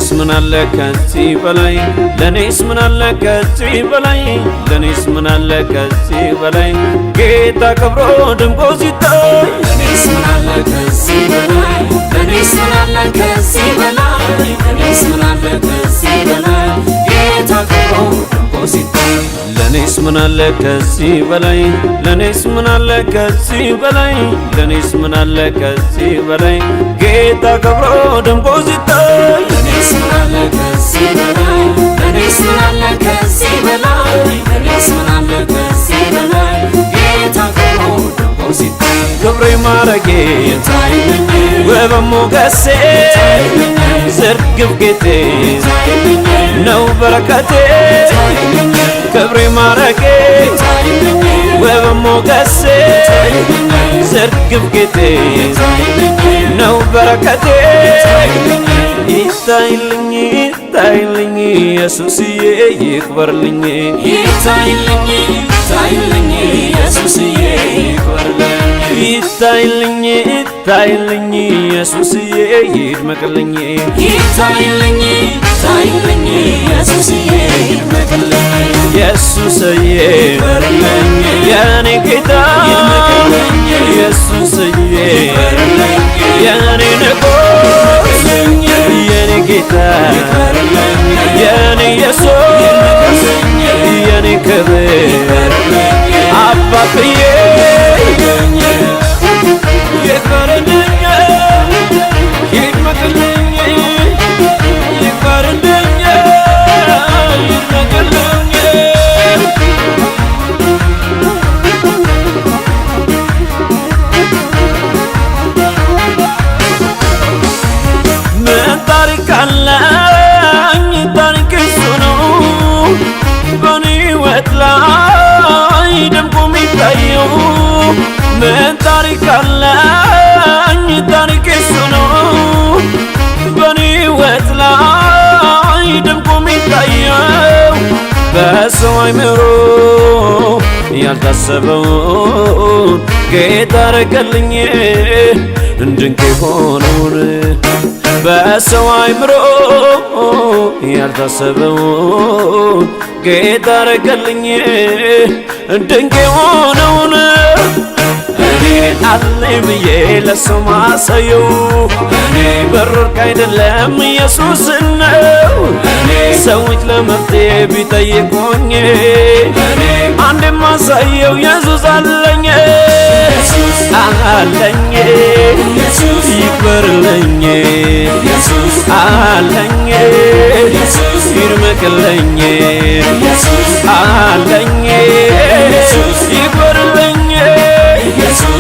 ለኔስ ምን አለ ከዚህ በላይ ለኔስ ምን አለ ከዚህ በላይ ለኔስ ምን አለ ከዚህ በላይ ጌታ ከብሮ ደምቆ ሲታይ ለኔስ ምን አለ ከዚህ በላይ ለኔስ ምን አለ ከዚህ በላይ ለኔስ ምን አለ ከዚህ በላይ ጌታ ከብሮ ደምቆ ሲታይ ለኔስ ምን አለ ከዚህ በላይ ለኔስ ምን አለ ከዚህ በላይ ለኔስ ምን አለ ከዚህ በላይ ጌታ ከብሮ ደምቆ ሲታይ ለኔስ ምን አለ ከዚህ በላይ ለኔስ ምን አለ ከዚህ በላይ ለኔስ ምን አለ ከዚህ በላይ ጌታ ከብሮ ደምቆ ሲታይ ክብሬ ማረጌ ይታይልኝ ውበ ሞገሴ ዝርግፍ ጌጤ ነው በረከቴ ክብሬ ማረጌ ውበ ሞገሴ ዝርግፍ ጌጤ ነው በረከቴ ይታይልኝ ይታይልኝ ኢየሱስዬ ይክበርልኝ ይታይልኝ ይታይልኝ ኢየሱስዬ ይክበርልኝ ይታይልኝ ይታይልኝ ኢየሱስዬ ይድመቅልኝ ይታይልኝ ይታይልኝ ኢየሱስዬ ይድመቅልኝ ኢየሱስዬ ይክበርልኝ የኔ ጌታ ኢየሱስዬ የኔ ንጉሥ የኔ ጌታ የኔ ኢየሱስ የኔ ክብር አባትዬ ይክበርልኝ ይድመቅልኝ ይክበርልኝ ይድመቅልኝ ምን ታሪክ አለኝ ታሪክ እሱ ነው በኔ ሕይወት ላይ ደምቆ የሚታየው ምን ታሪክ አለኝ ታሪክ እሱ ነው በኔ ሕይወት ላይ ደምቆ የሚታየው በሰው አእምሮ ያልታሰበውን ጌታ አረገልኝ ድንቅ የሆነውን በሰው አእምሮ ያልታሰበውን ጌታ አረገልኝ ድንቅ የሆነውን እኔ አለኝ ብዬ ለሰው ማሳየው እኔ በሩቅ አይደለም ኢየሱስ ነው ሰዎች ለመፍትሄ ቢጠይቁኝ አንድ ማሳየው ኢየሱስ አለኝ አለኝ ይክበርልኝ አለኝ ይድመቅልኝ